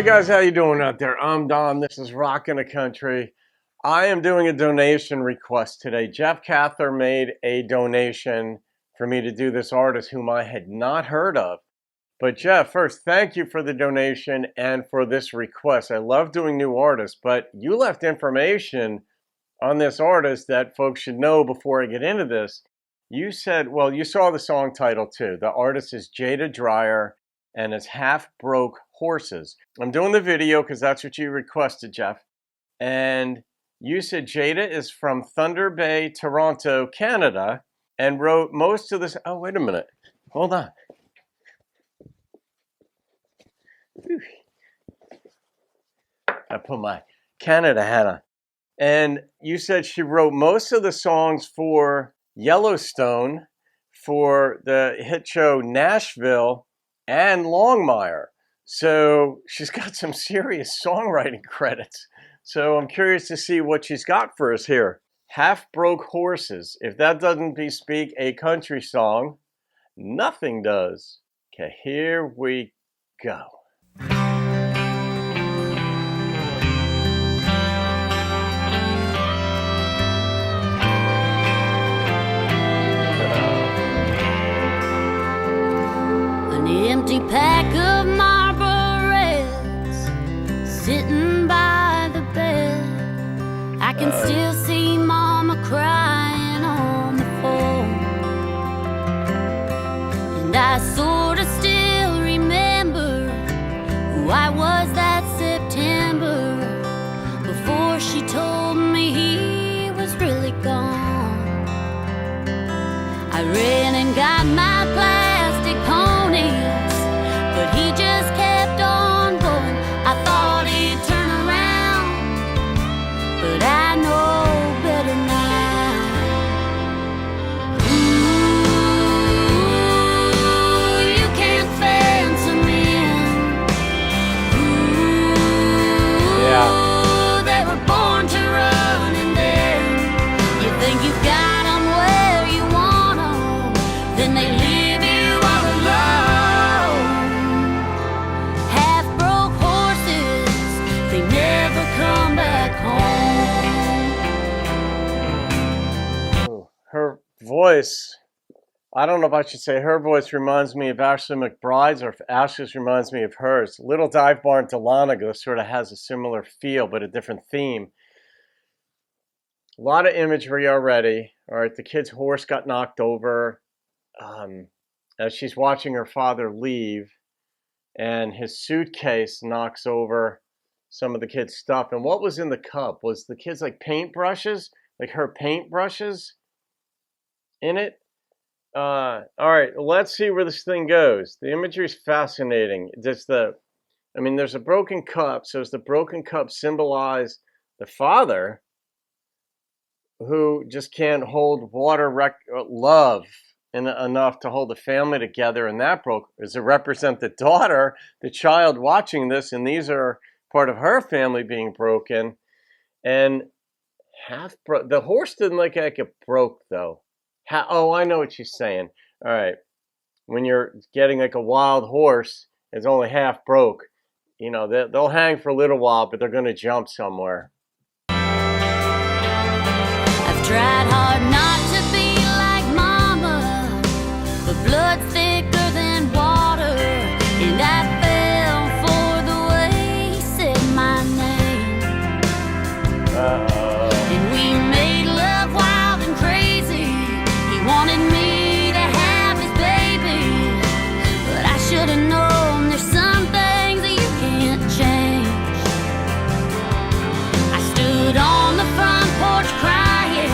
Hey guys, how you doing out there? I'm Don. This is Rockin' the Country. I am doing a donation request today. Jeff Cather made a donation for me to do this artist whom I had not heard of. But Jeff, first, thank you for the donation and for this request. I love doing new artists, but you left information on this artist that folks should know before I get into this. You said, well, you saw the song title too. The artist is Jaida Dreyer and it's Half Broke Horses. I'm doing the video because that's what you requested, Jeff. And you said Jaida is from Thunder Bay, Toronto, Canada, and wrote most of this. Oh, wait a minute. Hold on. I put my Canada hat on. And you said she wrote most of the songs for Yellowstone, for the hit show Nashville, and Longmire. So she's got some serious songwriting credits. So I'm curious to see what she's got for us here. Half Broke Horses. If that doesn't bespeak a country song, nothing does. Okay, here we go. An empty pack of Marlboro Reds sitting by the bed. I can still see Mama crying on the phone, and I sort of still remember who I was that September before she told me he was really gone. I ran and got my plastic ponies, but he just kept on going. I thought he'd turn around, but I know better now. Ooh, you can't fence them in. Ooh, they were born to run, and then you think you've got them where you want them, then they leave you all alone. Half broke horses, they never come back home. Oh, her voice, I don't know if I should say her voice reminds me of Ashley McBride's or if Ashley's reminds me of hers. Little Dive Bar in Dahlonega sort of has a similar feel but a different theme. A lot of imagery already. All right, the kid's horse got knocked over as she's watching her father leave, and his suitcase knocks over some of the kid's stuff. And what was in the cup? Was the kid's like paintbrushes? Like her paintbrushes in it? All right, let's see where this thing goes. The imagery is fascinating. There's a broken cup. So does the broken cup symbolize the father who just can't hold love enough to hold the family together, and that broke? Does it represent the daughter, the child watching this, and these are part of her family being broken? And the horse didn't look like it broke though. Oh, I know what she's saying. All right, when you're getting like a wild horse, it's only half broke. You know, they'll hang for a little while, but they're going to jump somewhere. I've tried hard not to be like Mama, but blood's thicker than water, and I fell for the way he said my name. And we made love wild and crazy. He wanted me to have his baby, but I should have known there's some things that you can't change. I stood on the front porch crying,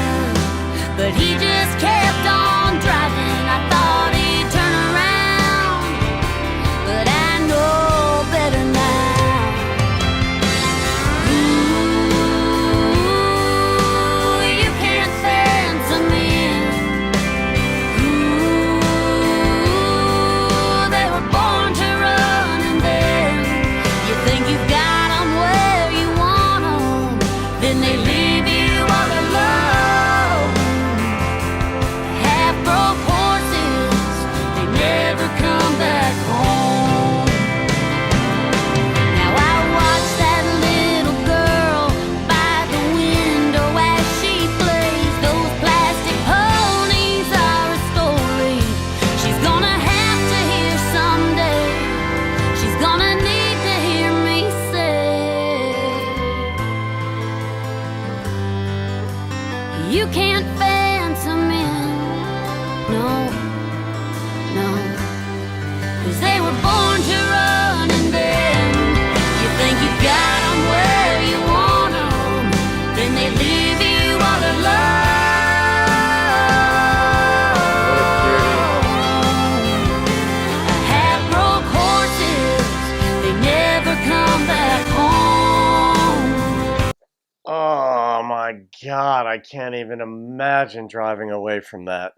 God, I can't even imagine driving away from that.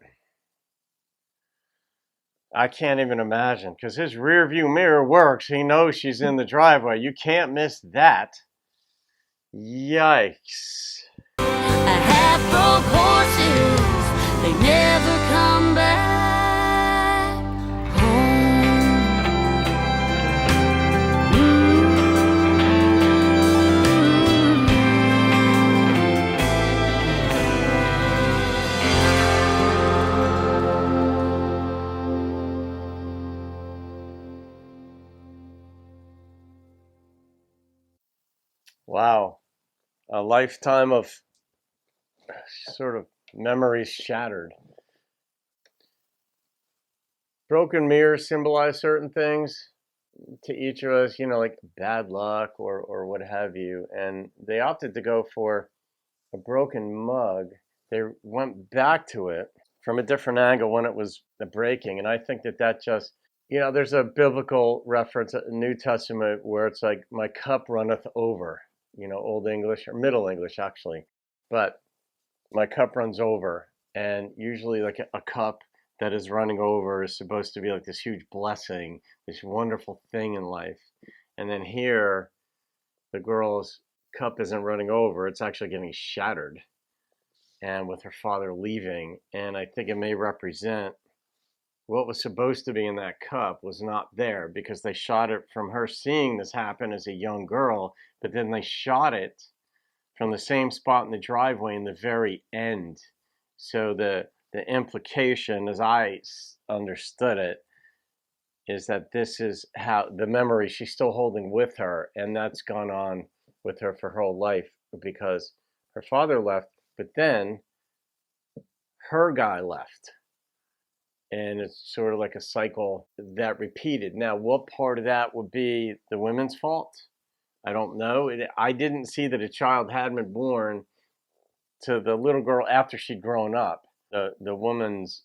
I can't even imagine because his rear view mirror works. He knows she's in the driveway. You can't miss that. Yikes. I have broke horses, they never come back home. Wow. A lifetime of sort of memories shattered. Broken mirrors symbolize certain things to each of us, like bad luck or what have you. And they opted to go for a broken mug. They went back to it from a different angle when it was breaking. And I think that just, there's a biblical reference in the New Testament where it's like, my cup runneth over, Old English or Middle English actually. But my cup runs over. And usually like a cup that is running over is supposed to be like this huge blessing, this wonderful thing in life. And then here, the girl's cup isn't running over, it's actually getting shattered. And with her father leaving, and I think it may represent what was supposed to be in that cup was not there because they shot it from her seeing this happen as a young girl, but then they shot it from the same spot in the driveway in the very end. So the implication, as I understood it, is that this is how the memory she's still holding with her, and that's gone on with her for her whole life because her father left, but then her guy left. And it's sort of like a cycle that repeated. Now, what part of that would be the women's fault? I don't know. I didn't see that a child had been born to the little girl after she'd grown up. The woman's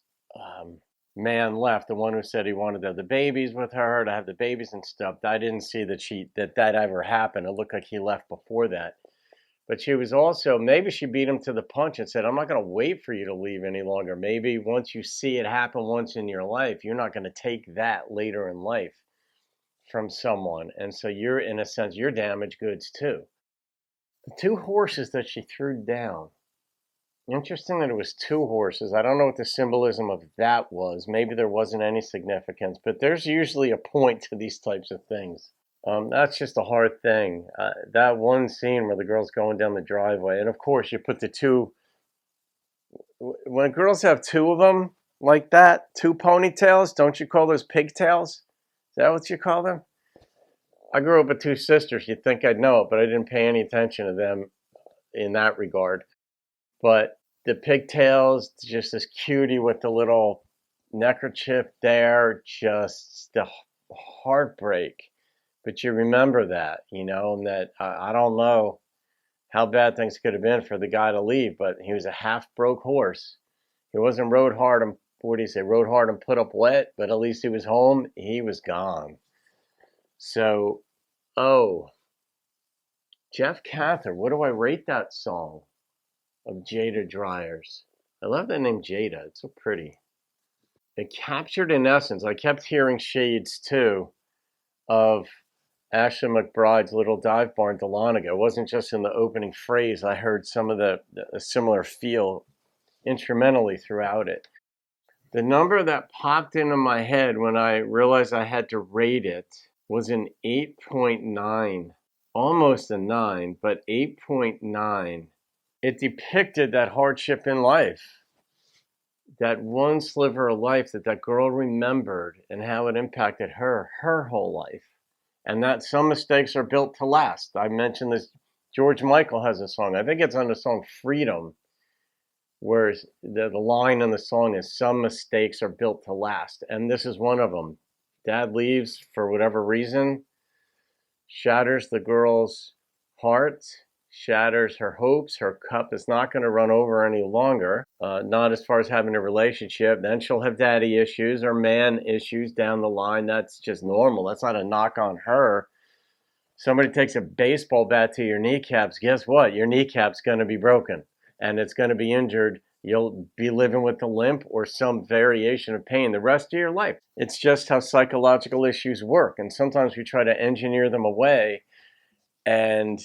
man left, the one who said he wanted to have the babies with her, to have the babies and stuff. I didn't see that ever happened. It looked like he left before that. But she was also, maybe she beat him to the punch and said, I'm not going to wait for you to leave any longer. Maybe once you see it happen once in your life, you're not going to take that later in life from someone. And so you're, in a sense, you're damaged goods too. The two horses that she threw down. Interesting that it was two horses. I don't know what the symbolism of that was. Maybe there wasn't any significance, but there's usually a point to these types of things. That's just a hard thing. That one scene where the girl's going down the driveway, and of course you put the two, when girls have two of them like that, two ponytails, don't you call those pigtails? Is that what you call them? I grew up with two sisters. You'd think I'd know it, but I didn't pay any attention to them in that regard. But the pigtails, just this cutie with the little neckerchief there, just the heartbreak. But you remember that, and that I don't know how bad things could have been for the guy to leave, but he was a half-broke horse. He wasn't rode hard and, what do you say, rode hard and put up wet, but at least he was home. He was gone. So, Jeff Cather, what do I rate that song of Jaida Dreyer's? I love that name Jaida. It's so pretty. It captured, in essence, I kept hearing shades, too, of Ashley McBryde's Little Dive Bar in Dahlonega. It wasn't just in the opening phrase. I heard some of the similar feel instrumentally throughout it. The number that popped into my head when I realized I had to rate it was an 8.9. Almost a 9, but 8.9. It depicted that hardship in life. That one sliver of life that girl remembered and how it impacted her whole life. And that some mistakes are built to last. I mentioned this, George Michael has a song, I think it's on the song Freedom, where the line in the song is, some mistakes are built to last. And this is one of them. Dad leaves for whatever reason, shatters the girl's heart, shatters her hopes. Her cup is not going to run over any longer, not as far as having a relationship. Then she'll have daddy issues or man issues down the line. That's just normal. That's not a knock on her. Somebody takes a baseball bat to your kneecaps, guess what? Your kneecap's going to be broken. and it's going to be injured, you'll be living with a limp or some variation of pain the rest of your life. It's just how psychological issues work. And sometimes we try to engineer them away, and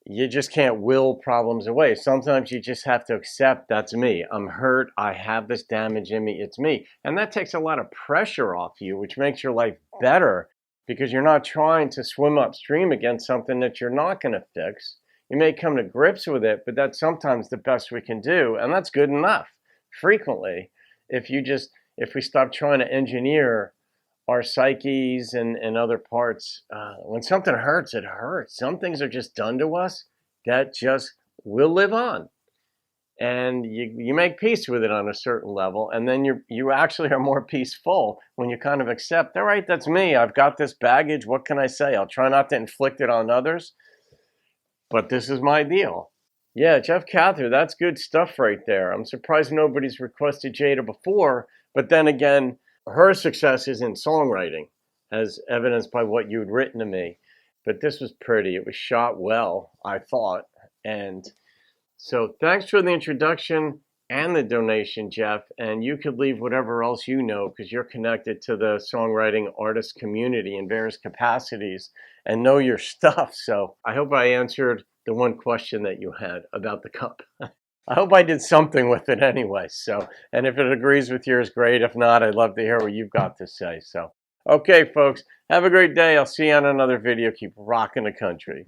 you just can't will problems away. Sometimes you just have to accept, that's me. I'm hurt. I have this damage in me. It's me. And that takes a lot of pressure off you, which makes your life better because you're not trying to swim upstream against something that you're not going to fix. You may come to grips with it, but that's sometimes the best we can do. And that's good enough. Frequently, if we stop trying to engineer our psyches and other parts, when something hurts, it hurts. Some things are just done to us that just will live on. And you make peace with it on a certain level, and then you actually are more peaceful when you kind of accept, all right, that's me. I've got this baggage. What can I say? I'll try not to inflict it on others, but this is my deal. Yeah, Jeff Cather, that's good stuff right there. I'm surprised nobody's requested Jaida before, but then again, her success is in songwriting, as evidenced by what you'd written to me. But this was pretty. It was shot well, I thought. And so thanks for the introduction and the donation, Jeff. And you could leave whatever else you know because you're connected to the songwriting artist community in various capacities and know your stuff. So I hope I answered the one question that you had about the cup. I hope I did something with it anyway. So, and if it agrees with yours, great. If not, I'd love to hear what you've got to say. So, okay, folks, have a great day. I'll see you on another video. Keep rocking the country.